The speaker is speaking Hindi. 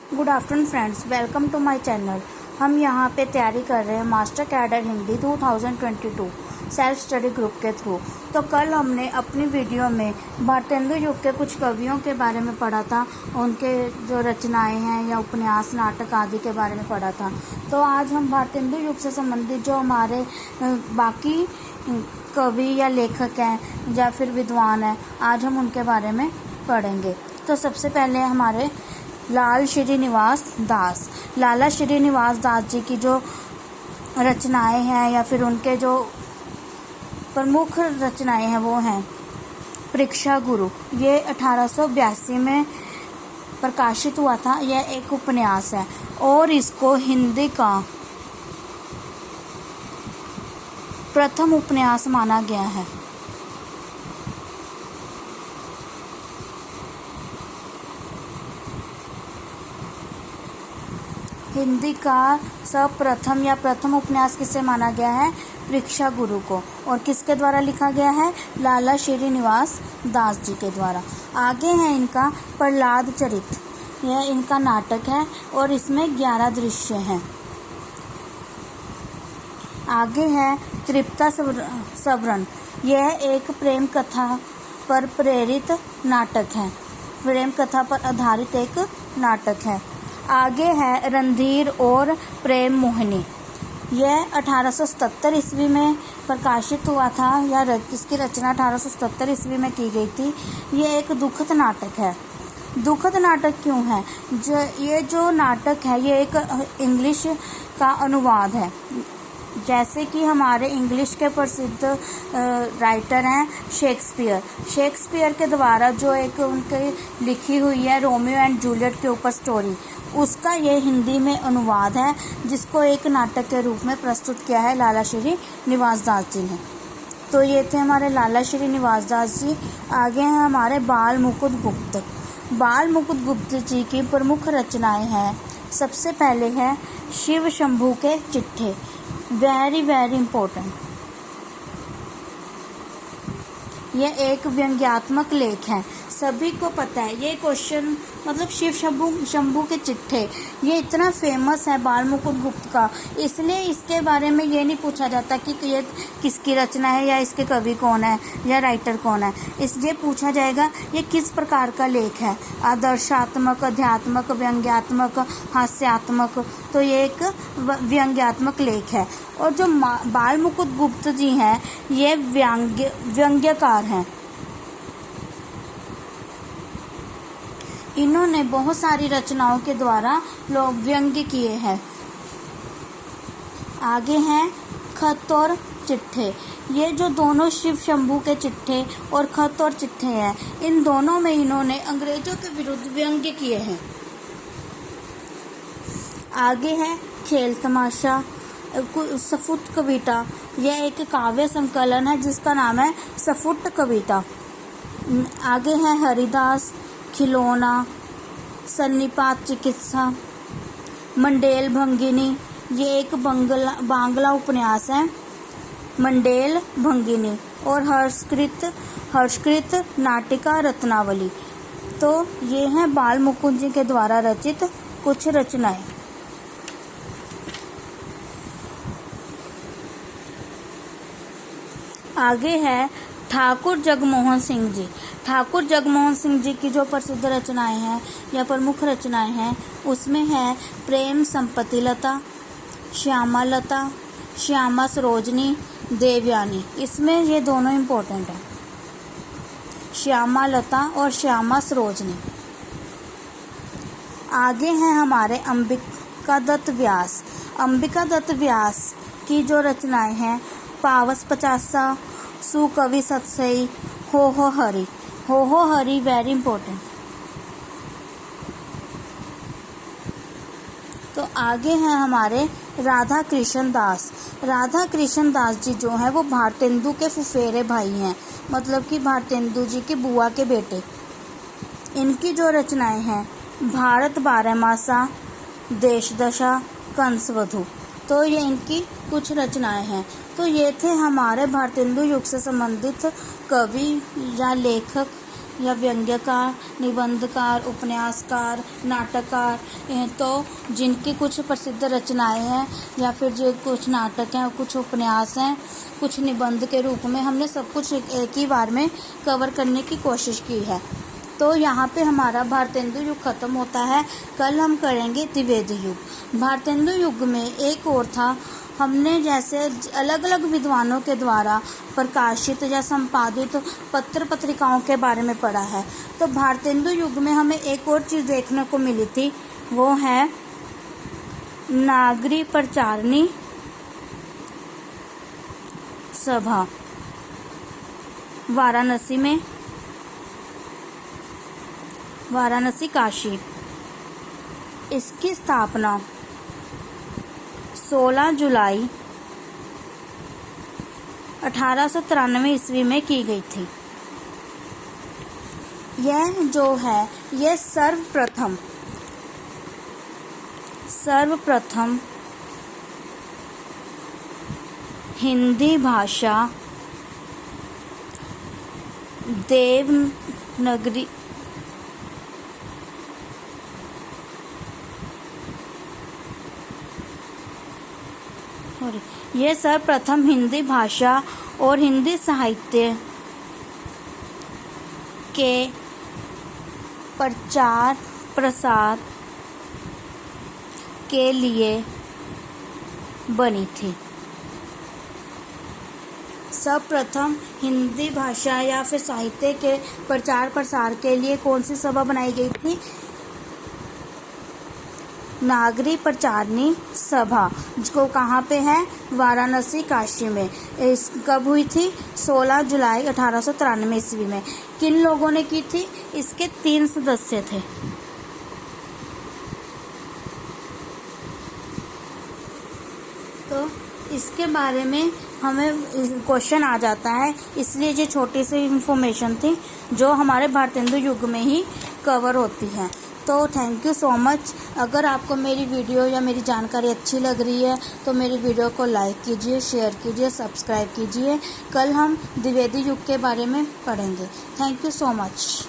Good afternoon friends, welcome to my channel. हम यहाँ पे तैयारी कर रहे हैं master cadre Hindi 2022 self study group के थ्रू। तो कल हमने अपनी वीडियो में भारतेंदु युग के कुछ कवियों के बारे में पढ़ा था, उनके जो रचनाएं हैं या उपन्यास नाटक आदि के बारे में पढ़ा था। तो आज हम भारतेंदु युग से संबंधित जो हमारे बाकी कवि या लेखक हैं या फिर विद्वान हैं, आज हम उनके बारे में पढ़ेंगे। तो सबसे पहले हमारे लाला श्रीनिवास दास जी की जो रचनाएं हैं या फिर उनके जो प्रमुख रचनाएं हैं वो हैं परीक्षा गुरु। ये 1882 में प्रकाशित हुआ था। यह एक उपन्यास है और इसको हिंदी का प्रथम उपन्यास माना गया है। हिंदी का सर्वप्रथम या प्रथम उपन्यास किसे माना गया है? परीक्षा गुरु को। और किसके द्वारा लिखा गया है? लाला श्रीनिवास दास जी के द्वारा। आगे है इनका प्रहलाद चरित। यह इनका नाटक है और इसमें 11 दृश्य हैं। आगे है तृप्ता सवरण। यह एक प्रेम कथा पर प्रेरित नाटक है, प्रेम कथा पर आधारित एक नाटक है। आगे है रणधीर और प्रेम मोहिनी। यह 1877 ईस्वी में प्रकाशित हुआ था या इसकी रचना 1877 ईस्वी में की गई थी। यह एक दुखद नाटक है। दुखद नाटक क्यों है? ये जो नाटक है ये एक इंग्लिश का अनुवाद है। जैसे कि हमारे इंग्लिश के प्रसिद्ध राइटर हैं शेक्सपियर के द्वारा जो एक उनकी लिखी हुई है रोमियो एंड जूलियट के ऊपर स्टोरी, उसका ये हिंदी में अनुवाद है जिसको एक नाटक के रूप में प्रस्तुत किया है लाला श्रीनिवास दास जी ने। तो ये थे हमारे लाला श्रीनिवास दास जी। आगे हैं हमारे बाल मुकुंद गुप्त जी की प्रमुख रचनाएं हैं। सबसे पहले है शिव शंभू के चिट्ठे। Very important. यह एक व्यंग्यात्मक लेख है। सभी को पता है ये क्वेश्चन, मतलब शिव शंभू के चिट्ठे ये इतना फेमस है बाल मुकुंद गुप्त का, इसलिए इसके बारे में ये नहीं पूछा जाता कि ये किसकी रचना है या इसके कवि कौन है या राइटर कौन है। इसलिए पूछा जाएगा ये किस प्रकार का लेख है, आदर्शात्मक, अध्यात्मक, व्यंग्यात्मक, हास्यात्मक। तो ये एक व्यंग्यात्मक लेख है। और जो बाल मुकुंद गुप्त जी हैं ये व्यंग्यकार हैं। इन्होंने बहुत सारी रचनाओं के द्वारा लोग व्यंग्य किए हैं। आगे हैं खत और चिट्ठे। ये जो दोनों शिव शंभू के चिट्ठे और खत और चिट्ठे हैं, इन दोनों में इन्होंने अंग्रेजों के विरुद्ध व्यंग्य किए हैं। आगे है खेल तमाशा, सफुट कविता। यह एक काव्य संकलन है जिसका नाम है सफुट कविता। आगे है हरिदास, खिलौना, सन्निपात चिकित्सा, मंडेल भंगिनी। ये एक बांग्ला उपन्यास है, मंडेल भंगिनी। और हर्षकृत नाटिका रत्नावली। तो ये हैं बाल मुकुंद जी के द्वारा रचित कुछ रचनाएं। आगे है ठाकुर जगमोहन सिंह जी की जो प्रसिद्ध रचनाएं हैं या प्रमुख रचनाएं हैं उसमें है प्रेम संपत्ति लता, श्यामा सरोजनी, देवयानी। इसमें ये दोनों इम्पोर्टेंट हैं, श्यामा लता और श्यामा सरोजनी। आगे हैं हमारे अंबिका दत्त व्यास की जो रचनाएं हैं पावस पचासा, सुकवि सतसई, हो हरी वेरी इम्पोर्टेंट। तो आगे हैं हमारे राधा कृष्ण दास जी जो हैं वो भारतेंदु के फुफेरे भाई हैं, मतलब कि भारतेंदु जी की बुआ के बेटे। इनकी जो रचनाएं हैं भारत 12 मासा, देश दशा, कंसवधु। तो ये इनकी कुछ रचनाएं हैं। तो ये थे हमारे भारतेंदु युग से संबंधित कवि या लेखक या व्यंग्यकार, निबंधकार, उपन्यासकार, नाटककार, तो जिनकी कुछ प्रसिद्ध रचनाएं हैं या फिर जो कुछ नाटक हैं, कुछ उपन्यास हैं, कुछ निबंध के रूप में हमने सब कुछ एक ही बार में कवर करने की कोशिश की है। तो यहाँ पे हमारा भारतेंदु युग ख़त्म होता है। कल हम करेंगे द्विवेदी युग। भारतेंदु युग में एक और था, हमने जैसे अलग अलग विद्वानों के द्वारा प्रकाशित या संपादित पत्र पत्रिकाओं के बारे में पढ़ा है। तो भारतेंदु युग में हमें एक और चीज़ देखने को मिली थी, वो है नागरी प्रचारणी सभा वाराणसी काशी। इसकी स्थापना 16 जुलाई 1893 ईस्वी में की गई थी। यह जो है यह सर्वप्रथम हिंदी भाषा देवनागरी यह सर्वप्रथम हिंदी भाषा और हिंदी साहित्य के प्रचार प्रसार के लिए बनी थी। सर्वप्रथम हिंदी भाषा या फिर साहित्य के प्रचार प्रसार के लिए कौन सी सभा बनाई गई थी? नागरी प्रचारणी सभा, जो कहाँ पे है? वाराणसी काशी में। इस कब हुई थी? 16 जुलाई 1893 ईस्वी में। किन लोगों ने की थी? इसके 3 सदस्य थे। तो इसके बारे में हमें क्वेश्चन आ जाता है, इसलिए ये छोटी सी इन्फॉर्मेशन थी जो हमारे भारतेंदु युग में ही कवर होती है। तो थैंक यू सो मच। अगर आपको मेरी वीडियो या मेरी जानकारी अच्छी लग रही है तो मेरी वीडियो को लाइक कीजिए, शेयर कीजिए, सब्सक्राइब कीजिए। कल हम द्विवेदी युग के बारे में पढ़ेंगे। Thank you so much.